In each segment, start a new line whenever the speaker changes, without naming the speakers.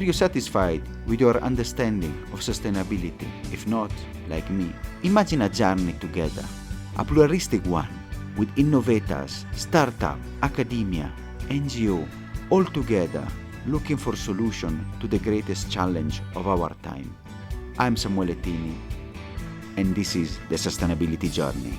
Are you satisfied with your understanding of sustainability? If not, like me, imagine a journey together, a pluralistic one, with innovators, startup, academia, NGO, all together looking for solution to the greatest challenge of our time. I'm Samuele Tini, and this is the Sustainability Journey.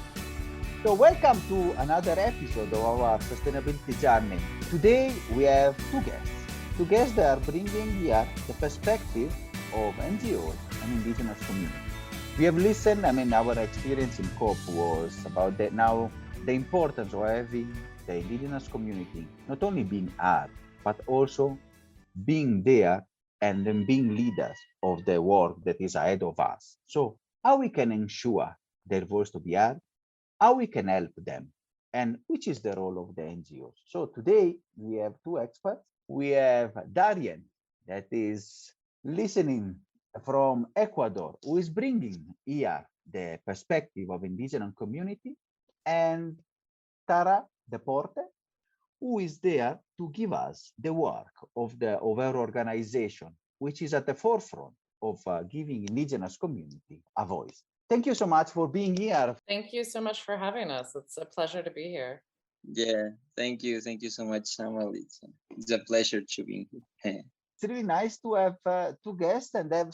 So welcome to another episode of our sustainability journey. Today we have two guests that are bringing here the perspective of NGOs and indigenous communities. We have listened, our experience in COP was about that now, the importance of having the indigenous community not only being heard, but also being there and then being leaders of the work that is ahead of us. So how we can ensure their voice to be heard, how we can help them, and which is the role of the NGOs. So today we have two experts. We have Darien, that is listening from Ecuador, who is bringing here the perspective of indigenous community, and TaraDePorte, who is there to give us the work of our organization, which is at the forefront of giving indigenous community a voice. Thank you so much for being here.
Thank you so much for having us. It's a pleasure to be here.
Yeah, thank you. Thank you so much, Samuel. It's a pleasure to be here.
It's really nice to have two guests and have,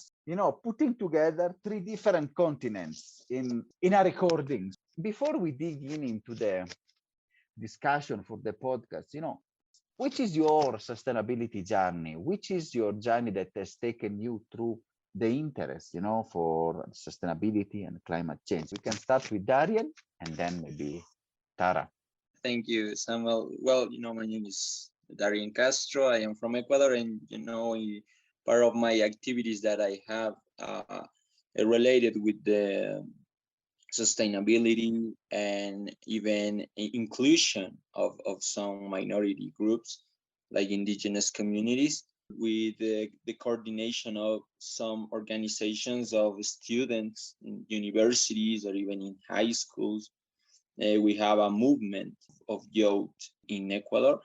putting together three different continents in a recording. Before we dig into the discussion for the podcast, which is your sustainability journey? Which is your journey that has taken you through the interest, for sustainability and climate change? We can start with Darien and then maybe Tara.
Thank you, Samuel. Well, my name is Darien Castro. I am from Ecuador, and part of my activities that I have related with the sustainability and even inclusion of some minority groups like indigenous communities, with the coordination of some organizations of students in universities or even in high schools. We have a movement of youth in Ecuador,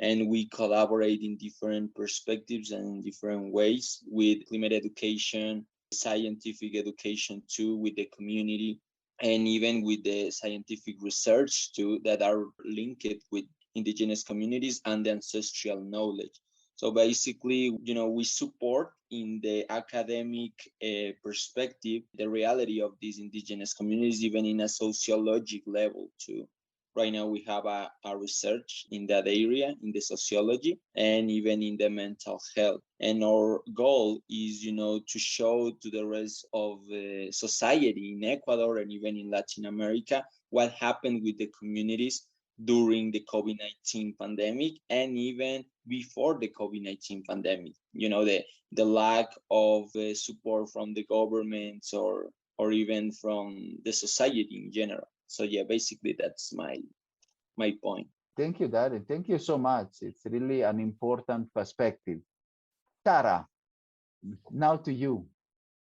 and we collaborate in different perspectives and in different ways with climate education, scientific education too, with the community, and even with the scientific research too, that are linked with indigenous communities and the ancestral knowledge. So basically, we support in the academic perspective the reality of these indigenous communities, even in a sociological level too. Right now, we have a research in that area, in the sociology, and even in the mental health. And our goal is, to show to the rest of the society in Ecuador and even in Latin America what happened with the communities during the COVID-19 pandemic and even before the COVID-19 pandemic. The lack of support from the governments or even from the society in general. So yeah, basically that's my point.
Thank you, Darren. Thank you so much. It's really an important perspective. Tara, now to you.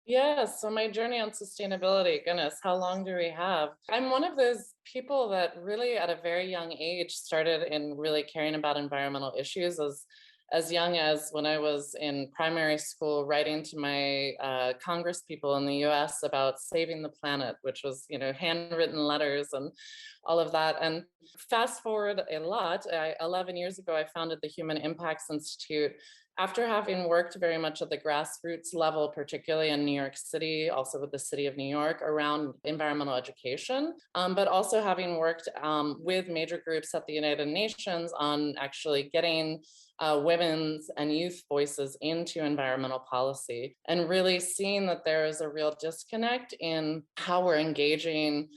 Yeah, so my journey on sustainability, goodness, how long do we have? I'm one of those people that really at a very young age started in really caring about environmental issues as young as when I was in primary school, writing to my Congress people in the US about saving the planet, which was, handwritten letters and all of that. And fast forward a lot, 11 years ago, I founded the Human Impacts Institute after having worked very much at the grassroots level, particularly in New York City, also with the city of New York around environmental education, but also having worked with major groups at the United Nations on actually getting women's and youth voices into environmental policy, and really seeing that there is a real disconnect in how we're engaging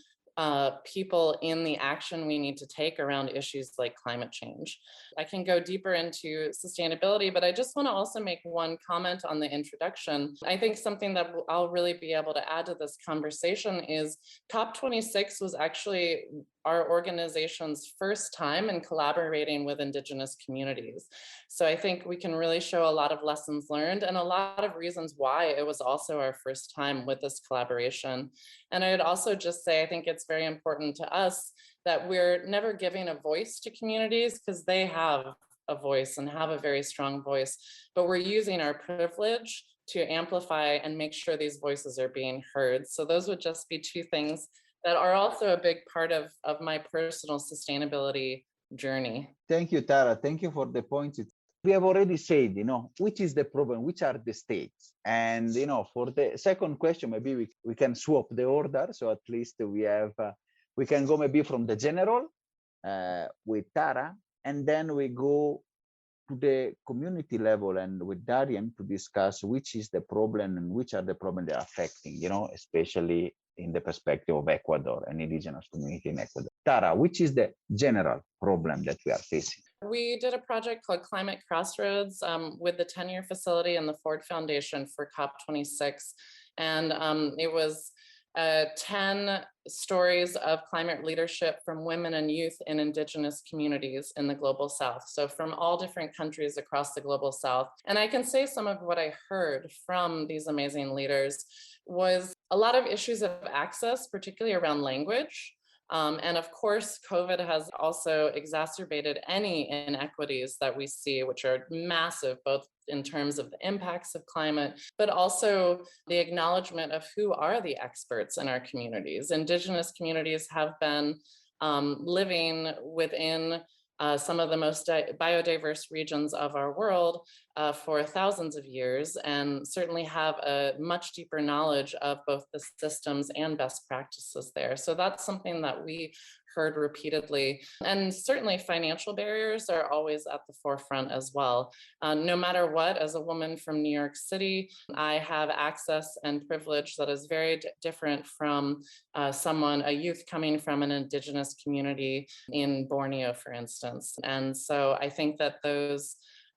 people in the action we need to take around issues like climate change. I can go deeper into sustainability, but I just want to also make one comment on the introduction. I think something that I'll really be able to add to this conversation is COP26 was actually our organization's first time in collaborating with Indigenous communities. So I think we can really show a lot of lessons learned and a lot of reasons why it was also our first time with this collaboration. And I would also just say, I think it's very important to us that we're never giving a voice to communities because they have a voice and have a very strong voice, but we're using our privilege to amplify and make sure these voices are being heard. So those would just be two things that are also a big part of my personal sustainability journey.
Thank you, Tara. Thank you for the points. We have already said, which is the problem, which are the states. And, for the second question, maybe we can swap the order. So at least we can go maybe from the general with Tara, and then we go to the community level and with Darien to discuss which is the problem and which are the problems they're affecting, especially in the perspective of Ecuador and indigenous community in Ecuador. Tara, which is the general problem that we are facing?
We did a project called Climate Crossroads with the 10-year facility and the Ford Foundation for COP26. And it was 10 stories of climate leadership from women and youth in indigenous communities in the global south. So from all different countries across the global south. And I can say some of what I heard from these amazing leaders was a lot of issues of access, particularly around language. And of course, COVID has also exacerbated any inequities that we see, which are massive, both in terms of the impacts of climate, but also the acknowledgement of who are the experts in our communities. Indigenous communities have been living within some of the most biodiverse regions of our world for thousands of years, and certainly have a much deeper knowledge of both the systems and best practices there. So that's something that we heard repeatedly. And certainly financial barriers are always at the forefront as well. No matter what, as a woman from New York City, I have access and privilege that is very different from a youth coming from an indigenous community in Borneo, for instance. And so I think that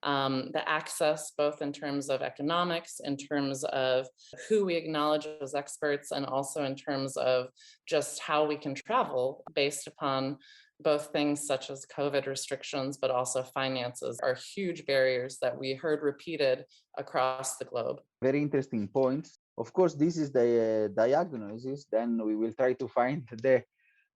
the access, both in terms of economics, in terms of who we acknowledge as experts, and also in terms of just how we can travel based upon both things such as COVID restrictions, but also finances, are huge barriers that we heard repeated across the globe.
Very interesting points. Of course, this is the diagnosis. Then we will try to find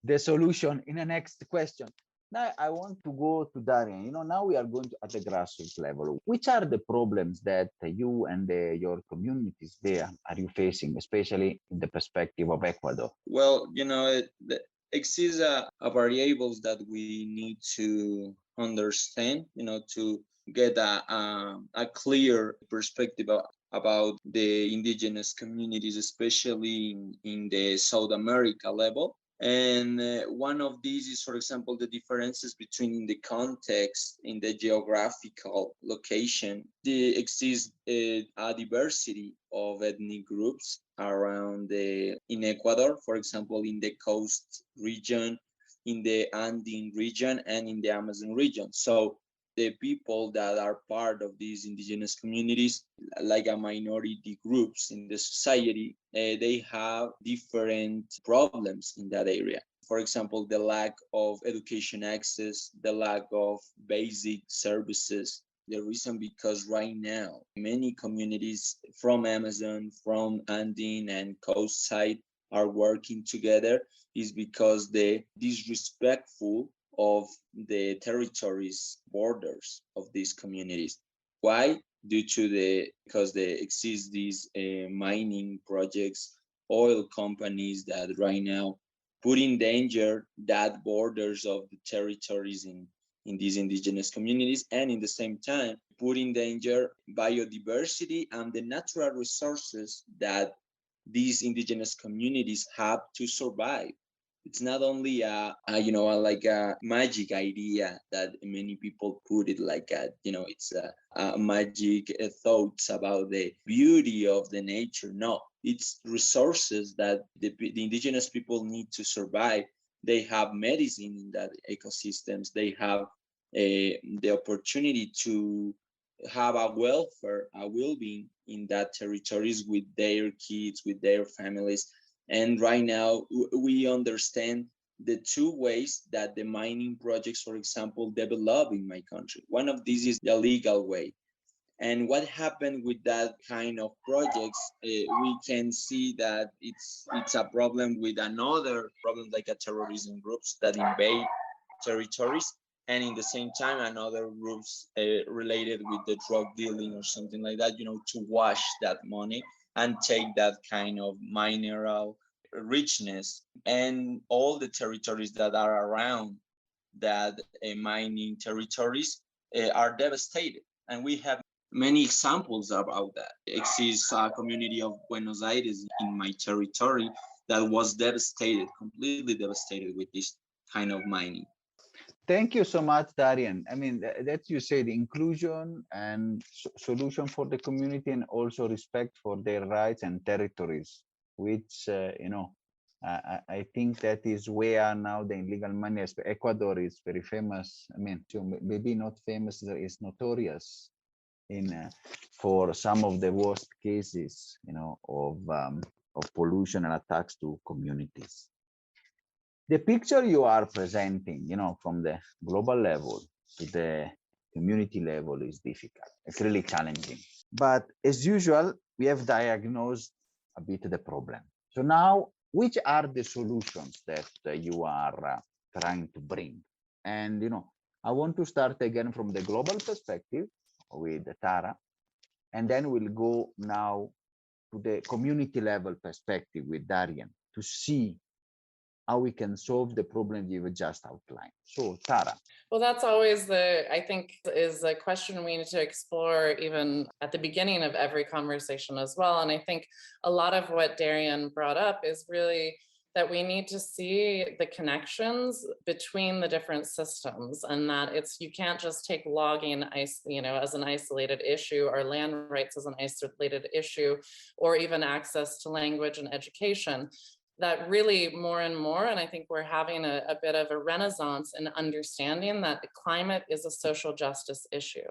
the solution in the next question. Now I want to go to Darien. Now we are going at the grassroots level. Which are the problems that you and your communities there are you facing, especially in the perspective of Ecuador?
Well, it exists variables that we need to understand, to get a clear perspective about the indigenous communities, especially in the South America level. And one of these is, for example, the differences between the context in the geographical location. There exists a diversity of ethnic groups around in Ecuador, for example, in the coast region, in the Andean region, and in the Amazon region. So the people that are part of these indigenous communities, like a minority groups in the society, they have different problems in that area. For example, the lack of education access, the lack of basic services. The reason because right now, many communities from Amazon, from Andean and coast side are working together is because they disrespectful of the territories borders of these communities. Why? Because there exist these mining projects, oil companies that right now put in danger that borders of the territories in these indigenous communities, and in the same time put in danger biodiversity and the natural resources that these indigenous communities have to survive. It's not only like a magic idea that many people put it like it's a magic thoughts about the beauty of the nature. No, it's resources that the indigenous people need to survive. They have medicine in that ecosystems. They have the opportunity to have a welfare, a well-being in that territories with their kids, with their families. And right now, we understand the two ways that the mining projects, for example, develop in my country. One of these is the legal way. And what happened with that kind of projects, we can see that it's a problem with another problem like a terrorism groups that invade territories. and in the same time another groups related with the drug dealing or something like that, to wash that money and take that kind of mineral richness and all the territories that are around that mining territories are devastated. And we have many examples about that. Exists a community of Buenos Aires in my territory that was devastated, completely devastated with this kind of mining.
Thank you so much, Darien. I mean, that you said inclusion and solution for the community, and also respect for their rights and territories, which, I think that is where now the illegal money, Ecuador is very famous. I mean, maybe not famous, is notorious in for some of the worst cases, of pollution and attacks to communities. The picture you are presenting, from the global level to the community level is difficult. It's really challenging. But as usual, we have diagnosed a bit the problem. So now, which are the solutions that you are trying to bring? And, I want to start again from the global perspective with Tara, and then we'll go now to the community level perspective with Darien to see how we can solve the problem you just outlined. So, Tara.
Well, that's always I think, is a question we need to explore even at the beginning of every conversation as well. And I think a lot of what Darien brought up is really that we need to see the connections between the different systems, and that you can't just take logging as an isolated issue, or land rights as an isolated issue, or even access to language and education. That really more and more, and I think we're having a bit of a renaissance in understanding that the climate is a social justice issue,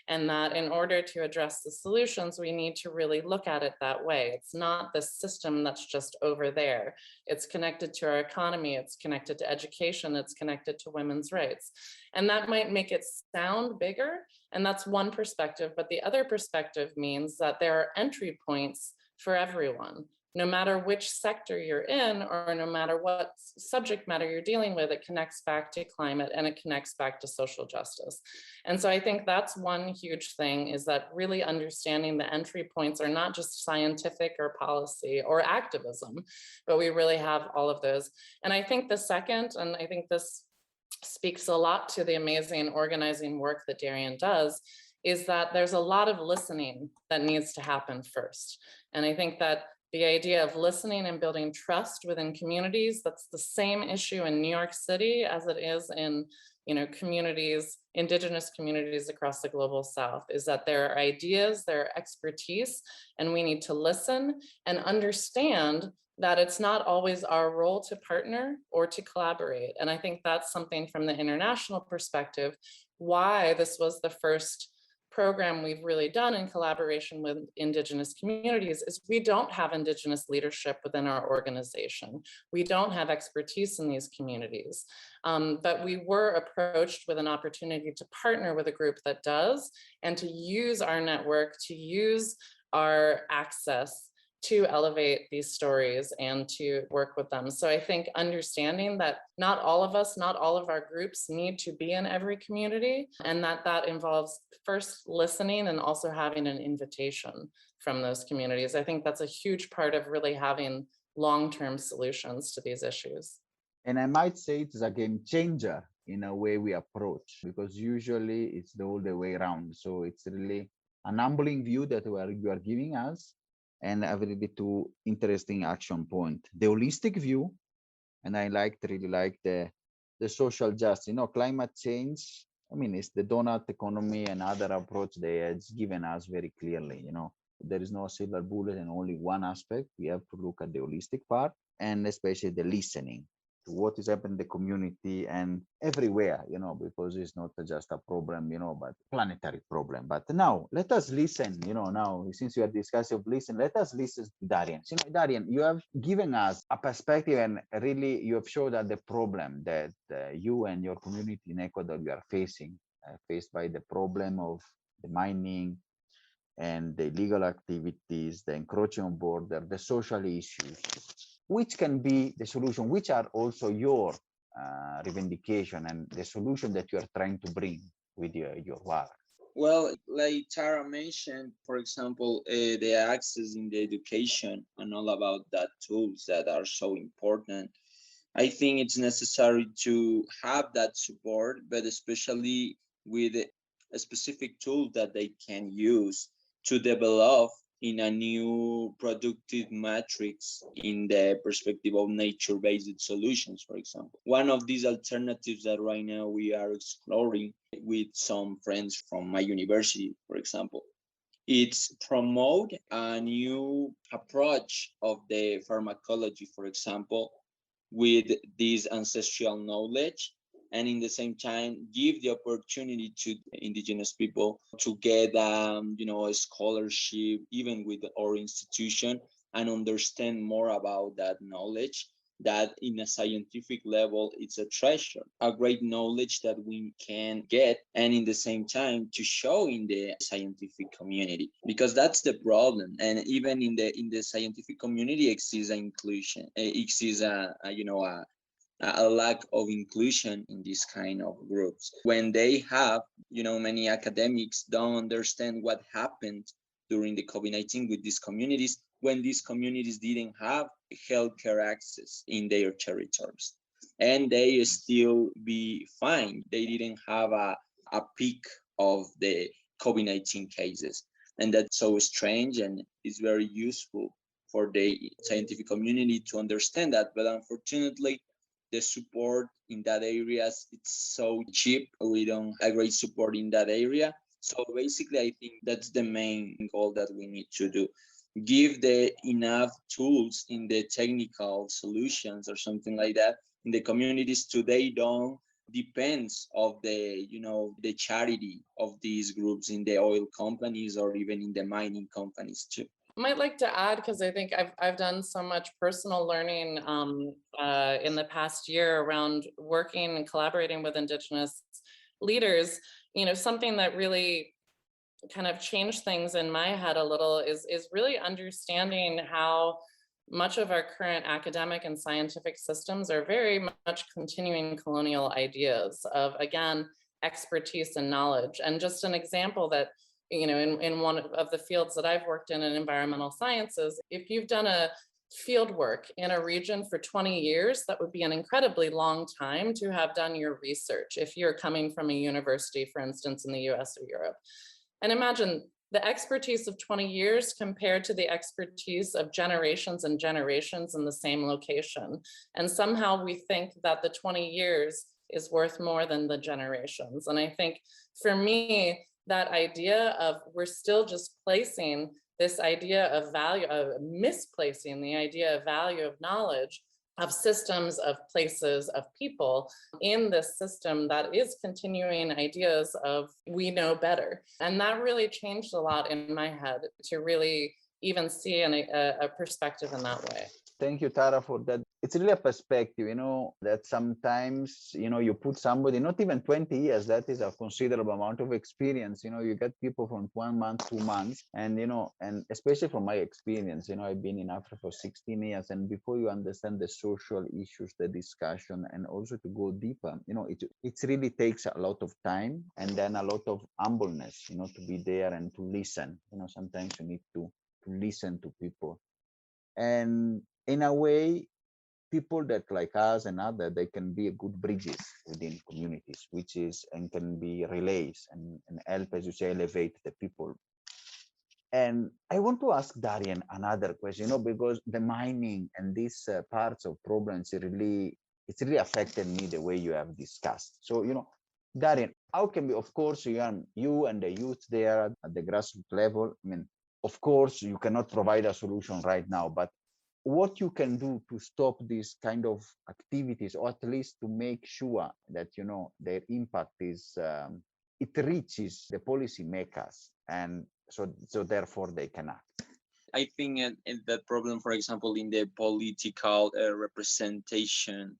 and that in order to address the solutions, we need to really look at it that way. It's not the system that's just over there. It's connected to our economy, it's connected to education, it's connected to women's rights. And that might make it sound bigger, and that's one perspective, but the other perspective means that there are entry points for everyone. No matter which sector you're in, or no matter what subject matter you're dealing with, it connects back to climate and it connects back to social justice. And so I think that's one huge thing, is that really understanding the entry points are not just scientific or policy or activism, but we really have all of those. And I think the second, and I think this speaks a lot to the amazing organizing work that Darien does, is that there's a lot of listening that needs to happen first. And I think that the idea of listening and building trust within communities, that's the same issue in New York City as it is in communities, indigenous communities across the global South, is that there are ideas, there are expertise, and we need to listen and understand that it's not always our role to partner or to collaborate. And I think that's something from the international perspective, why this was the first program we've really done in collaboration with indigenous communities, is we don't have indigenous leadership within our organization. We don't have expertise in these communities, but we were approached with an opportunity to partner with a group that does, and to use our network, to use our access to elevate these stories and to work with them. So I think understanding that not all of us, not all of our groups need to be in every community, and that involves first listening and also having an invitation from those communities. I think that's a huge part of really having long-term solutions to these issues.
And I might say it's a game changer in a way we approach, because usually it's the all the way around. So it's really an humbling view that you are giving us, and a really two interesting action point. The holistic view, and I really like the social justice. Climate change, I mean, it's the donut economy and other approach they have given us very clearly. There is no silver bullet and only one aspect. We have to look at the holistic part, and especially the listening to what is happening in the community and everywhere, because it's not just a problem, but planetary problem. But now let us listen, now since you are discussing listen, let us listen to Darien. Darien, you have given us a perspective, and really you have showed that the problem that you and your community in Ecuador, you are faced by the problem of the mining and the illegal activities, the encroaching on border, the social issues, which can be the solution, which are also your revendication and the solution that you are trying to bring with your work?
Well, like Tara mentioned, for example, the access in the education and all about that tools that are so important. I think it's necessary to have that support, but especially with a specific tool that they can use to develop in a new productive matrix in the perspective of nature-based solutions, for example. One of these alternatives that right now we are exploring with some friends from my university, for example, it's promote a new approach of the pharmacology, for example, with this ancestral knowledge, and in the same time give the opportunity to indigenous people to get a scholarship even with our institution and understand more about that knowledge, that in a scientific level it's a treasure, a great knowledge that we can get, and in the same time to show in the scientific community, because that's the problem. And even in the scientific community exists inclusion, exists a lack of inclusion in this kind of groups. When they have, many academics don't understand what happened during the COVID-19 with these communities, when these communities didn't have healthcare access in their territories. And they still be fine. They didn't have a peak of the COVID-19 cases. And that's so strange, and it's very useful for the scientific community to understand that. But unfortunately, the support in that areas it's so cheap. We don't have great support in that area. So basically, I think that's the main goal that we need to do. Give the enough tools in the technical solutions or something like that in the communities today don't depends of the charity of these groups in the oil companies or even in the mining companies too.
Might like to add, because I think I've done so much personal learning in the past year around working and collaborating with Indigenous leaders. Something that really kind of changed things in my head a little is really understanding how much of our current academic and scientific systems are very much continuing colonial ideas of, again, expertise and knowledge. And just an example that in one of the fields that I've worked in environmental sciences, if you've done a field work in a region for 20 years, that would be an incredibly long time to have done your research if you're coming from a university, for instance, in the US or Europe. And imagine the expertise of 20 years compared to the expertise of generations and generations in the same location. And somehow we think that the 20 years is worth more than the generations. And I think for me, that idea of we're still just placing this idea of value, of misplacing the idea of value of knowledge, of systems, of places, of people in this system that is continuing ideas of we know better. And that really changed a lot in my head to really even see a perspective in that way.
Thank you, Tara, for that. It's really a perspective, that sometimes, you put somebody, not even 20 years, that is a considerable amount of experience. You get people from 1 month, 2 months, and, and especially from my experience, I've been in Africa for 16 years. And before you understand the social issues, the discussion, and also to go deeper, it really takes a lot of time and then a lot of humbleness, to be there and to listen. Sometimes you need to listen to people. And in a way, people that like us and others, they can be good bridges within communities, which is and can be relays and help, as you say, elevate the people. And I want to ask Darien another question, because the mining and these parts of problems, it's really affected me the way you have discussed. So, Darien, how can we, of course, you and the youth there at the grassroots level, I mean, of course, you cannot provide a solution right now, but what you can do to stop these kind of activities, or at least to make sure that their impact is it reaches the policy makers, and so therefore they can act.
I think that problem, for example, in the political representation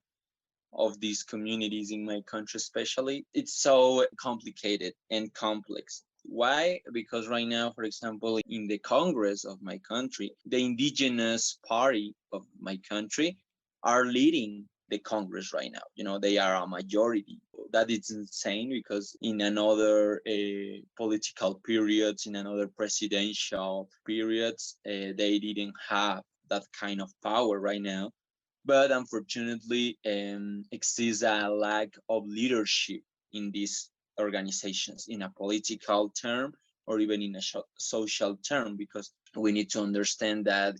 of these communities in my country especially, it's so complicated and complex. Why? Because right now, for example, in the Congress of my country, the Indigenous party of my country are leading the Congress right now. They are a majority. That is insane because in another political periods, in another presidential periods, they didn't have that kind of power right now. But unfortunately, exists a lack of leadership in these organizations in a political term or even in a social term, because we need to understand that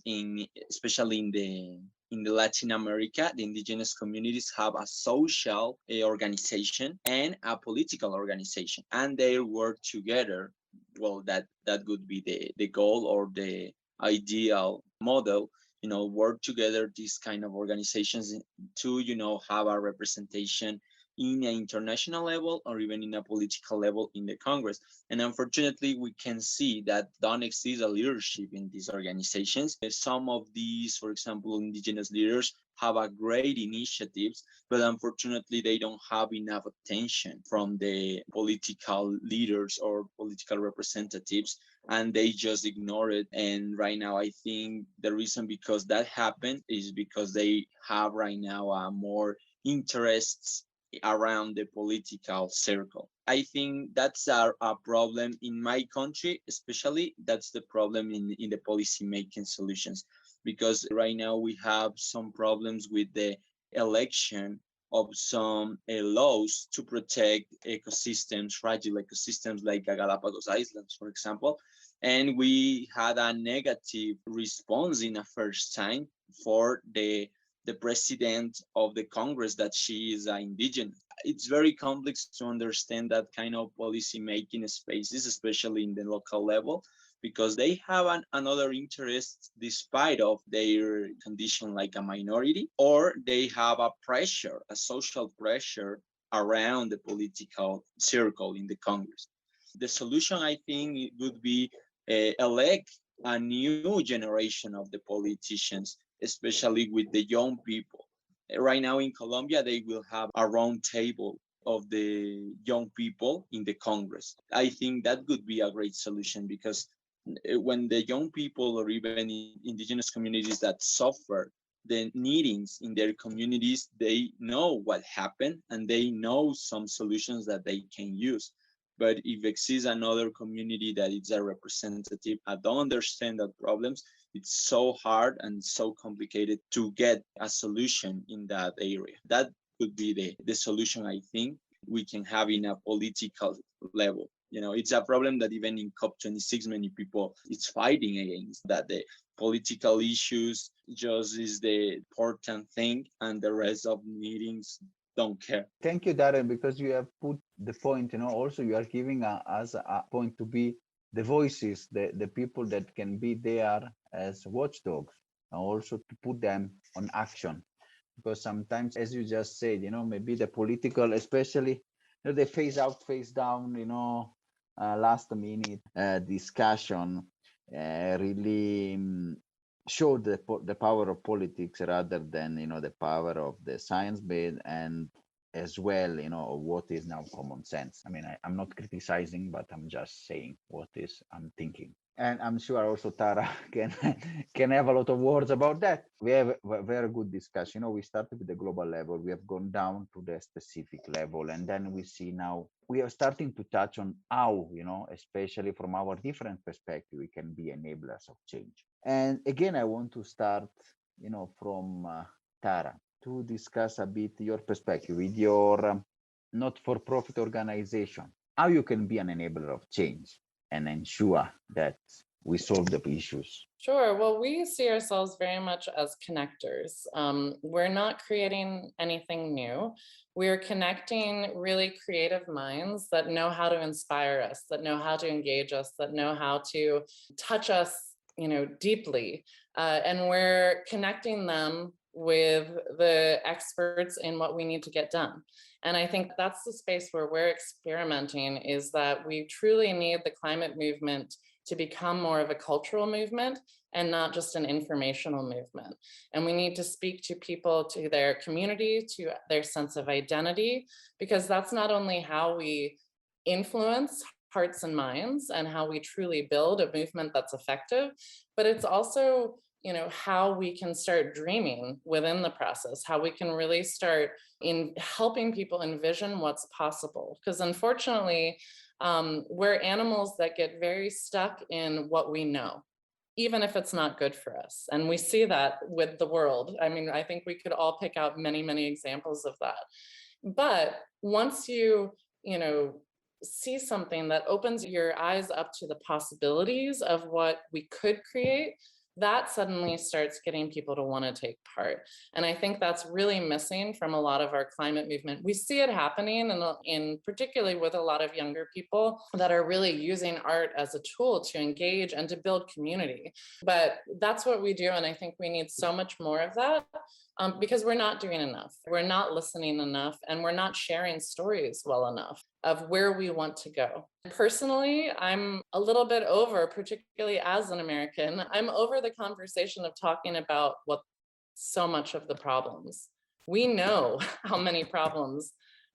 especially in the Latin America, the indigenous communities have a social organization and a political organization, and they work together. Well, that would be the goal or the ideal model. Work together these kind of organizations to have a representation in an international level or even in a political level in the Congress. And unfortunately, we can see that don't exist a leadership in these organizations. Some of these, for example, indigenous leaders have a great initiatives, but unfortunately, they don't have enough attention from the political leaders or political representatives, and they just ignore it. And right now, I think the reason because that happened is because they have right now more interests around the political circle. I think that's a problem in my country, especially that's the problem in the policy making solutions, because right now we have some problems with the election of some laws to protect ecosystems, fragile ecosystems like Galapagos Islands, for example. And we had a negative response in the first time for the president of the Congress that she is indigenous. It's very complex to understand that kind of policy making spaces, especially in the local level, because they have another interest despite of their condition like a minority, or they have a pressure, a social pressure around the political circle in the Congress. The solution, I think, it would be elect a new generation of the politicians, especially with the young people. Right now in Colombia, they will have a round table of the young people in the Congress. I think that would be a great solution, because when the young people or even indigenous communities that suffer the needings in their communities, they know what happened and they know some solutions that they can use. But if exists another community that is a representative, I don't understand that problems, it's so hard and so complicated to get a solution in that area. That could be the solution I think we can have in a political level. It's a problem that even in COP26, many people it's fighting against, that the political issues just is the important thing and the rest of meetings don't care.
Thank you, Darren, because you have put the point, also you are giving us a point to be the voices, the people that can be there as watchdogs, and also to put them on action. Because sometimes, as you just said, maybe the political, especially, the phase out, phase down, last minute discussion really showed the power of politics rather than, the power of the science base, and as well, what is now common sense. I mean, I'm not criticizing, but I'm just saying what is I'm thinking. And I'm sure also Tara can have a lot of words about that. We have a very good discussion. We started with the global level. We have gone down to the specific level. And then we see now we are starting to touch on how, especially from our different perspective, we can be enablers of change. And again, I want to start, from Tara, to discuss a bit your perspective with your not-for-profit organization, how you can be an enabler of change and ensure that we solve the issues.
Sure. Well, we see ourselves very much as connectors. We're not creating anything new. We're connecting really creative minds that know how to inspire us, that know how to engage us, that know how to touch us, deeply. And we're connecting them with the experts in what we need to get done. And I think that's the space where we're experimenting, is that we truly need the climate movement to become more of a cultural movement and not just an informational movement. And we need to speak to people, to their community, to their sense of identity, because that's not only how we influence hearts and minds and how we truly build a movement that's effective, but it's also how we can start dreaming within the process, how we can really start in helping people envision what's possible. Because unfortunately, we're animals that get very stuck in what we know, even if it's not good for us. And we see that with the world. I mean, I think we could all pick out many, many examples of that. But once you see something that opens your eyes up to the possibilities of what we could create, that suddenly starts getting people to want to take part. And I think that's really missing from a lot of our climate movement. We see it happening in particularly with a lot of younger people that are really using art as a tool to engage and to build community. But that's what we do. And I think we need so much more of that. Because we're not doing enough. We're not listening enough, and we're not sharing stories well enough of where we want to go. Personally, I'm a little bit over, particularly as an American, I'm over the conversation of talking about what so much of the problems. We know how many problems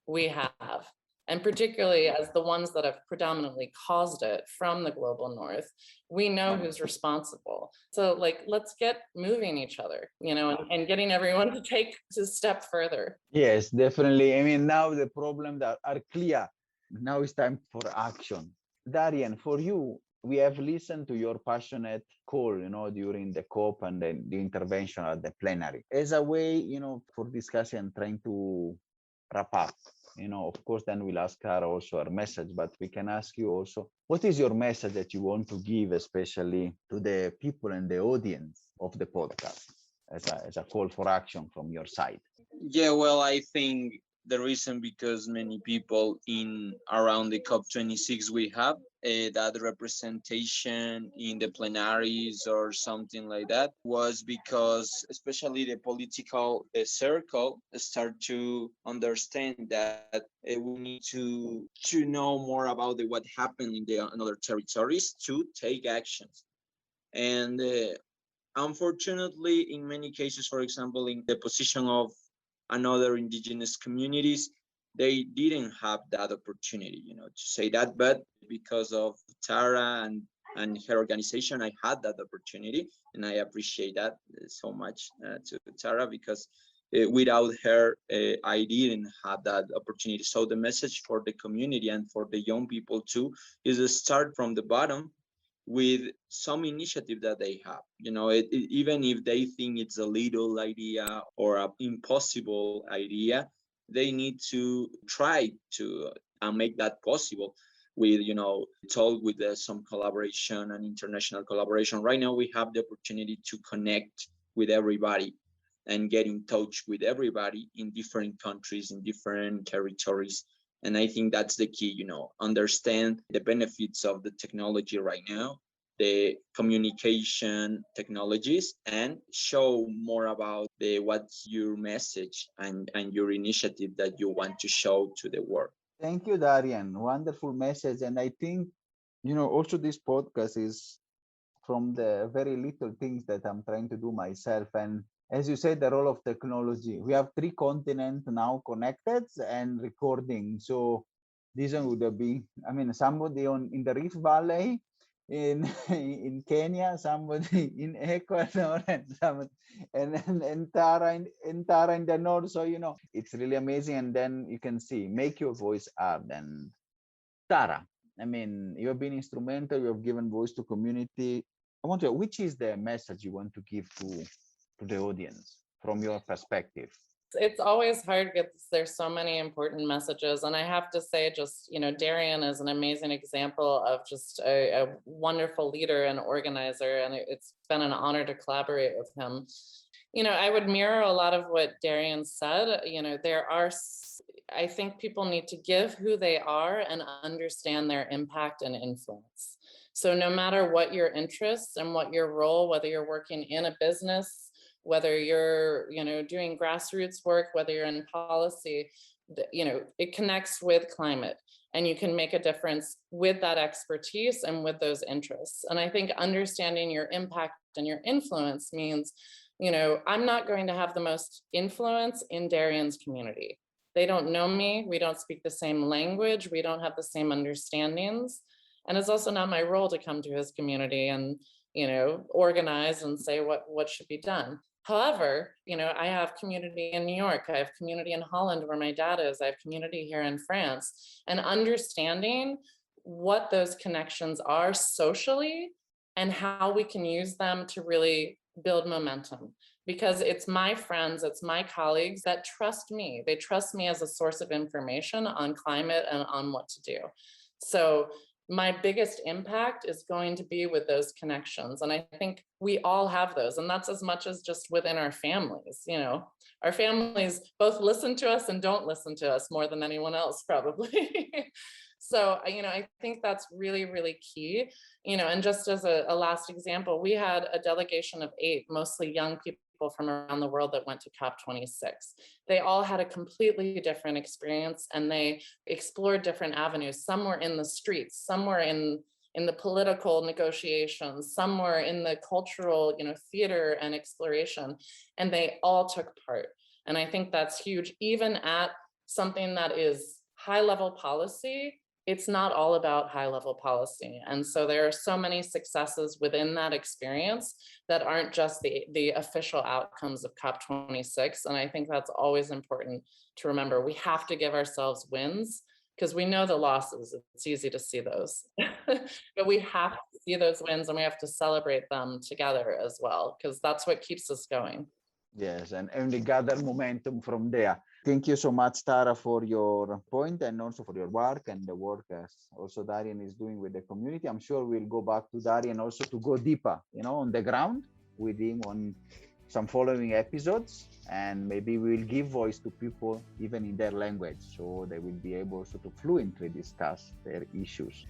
we have, and particularly as the ones that have predominantly caused it from the global north, we know who's responsible. So let's get moving each other, and getting everyone to take a step further.
Yes, definitely. I mean, now the problems are clear. Now it's time for action. Darien, for you, we have listened to your passionate call, during the COP and then the intervention at the plenary as a way, for discussion, trying to wrap up. Of course, then we'll ask her also her message, but we can ask you also, what is your message that you want to give, especially to the people and the audience of the podcast, as a call for action from your side?
Yeah, well, I think the reason because many people in around the COP26 we have that representation in the plenaries or something like that was because especially the political circle start to understand that we need to know more about what happened in the other territories to take actions. And unfortunately, in many cases, for example, in the position of another indigenous communities, they didn't have that opportunity, to say that. But because of Tara and her organization, I had that opportunity, and I appreciate that so much to Tara, because without her, I didn't have that opportunity. So the message for the community and for the young people too is to start from the bottom with some initiative that they have. Even if they think it's a little idea or an impossible idea, they need to try to make that possible with, talk with some collaboration and international collaboration. Right now, we have the opportunity to connect with everybody and get in touch with everybody in different countries, in different territories. And I think that's the key, understand the benefits of the technology right now, the communication technologies, and show more about what's your message and your initiative that you want to show to the world.
Thank you, Darien. Wonderful message. And I think, also this podcast is from the very little things that I'm trying to do myself. And as you said, the role of technology. We have 3 continents now connected and recording. So this one would have been, somebody in the Rift Valley in in Kenya, somebody in Ecuador, and Tara in the north. So it's really amazing. And then you can see, make your voice heard. And Tara, you have been instrumental. You have given voice to community. I want to know, which is the message you want to give to the audience from your perspective?
It's always hard because there's so many important messages. And I have to say, just, Darien is an amazing example of just a wonderful leader and organizer. And it's been an honor to collaborate with him. I would mirror a lot of what Darien said. I think people need to give who they are and understand their impact and influence. So no matter what your interests and what your role, whether you're working in a business, whether you're, doing grassroots work, whether you're in policy, it connects with climate, and you can make a difference with that expertise and with those interests. And I think understanding your impact and your influence means, I'm not going to have the most influence in Darien's community. They don't know me. We don't speak the same language. We don't have the same understandings. And it's also not my role to come to his community and, organize and say what should be done. However, I have community in New York, I have community in Holland where my dad is, I have community here in France, and understanding what those connections are socially and how we can use them to really build momentum. Because it's my friends, it's my colleagues that trust me. They trust me as a source of information on climate and on what to do. So my biggest impact is going to be with those connections. And I think we all have those. And that's as much as just within our families. Our families both listen to us and don't listen to us more than anyone else, probably. So, I think that's really, really key. And just as a last example, we had a delegation of 8, mostly young people from around the world that went to COP26. They all had a completely different experience and they explored different avenues. Some were in the streets, some were in the political negotiations, some were in the cultural, theater and exploration, and they all took part. And I think that's huge. Even at something that is high level policy, it's not all about high level policy. And so there are so many successes within that experience that aren't just the official outcomes of COP26. And I think that's always important to remember. We have to give ourselves wins because we know the losses. It's easy to see those, but we have to see those wins and we have to celebrate them together as well, because that's what keeps us going.
Yes, and only gather momentum from there. Thank you so much, Tara, for your point and also for your work and the work as also Darien is doing with the community. I'm sure we'll go back to Darien also to go deeper, on the ground with him on some following episodes, and maybe we'll give voice to people even in their language, so they will be able also to fluently discuss their issues.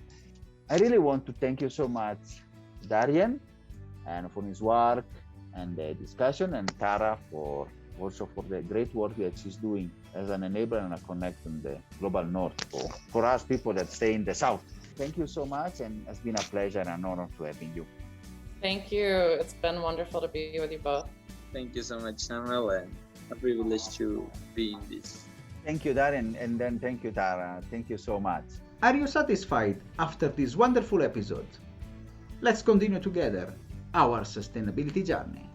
I really want to thank you so much, Darien, and for his work and the discussion, and Tara for the great work that she's doing as an enabler and a connect in the global north for us people that stay in the south. Thank you so much, and it's been a pleasure and an honor to having you.
Thank you. It's been wonderful to be with you both.
Thank you so much, Samuel, and a privilege to be in this.
Thank you, Darren, and then thank you, Tara. Thank you so much.
Are you satisfied after this wonderful episode? Let's continue together our sustainability journey.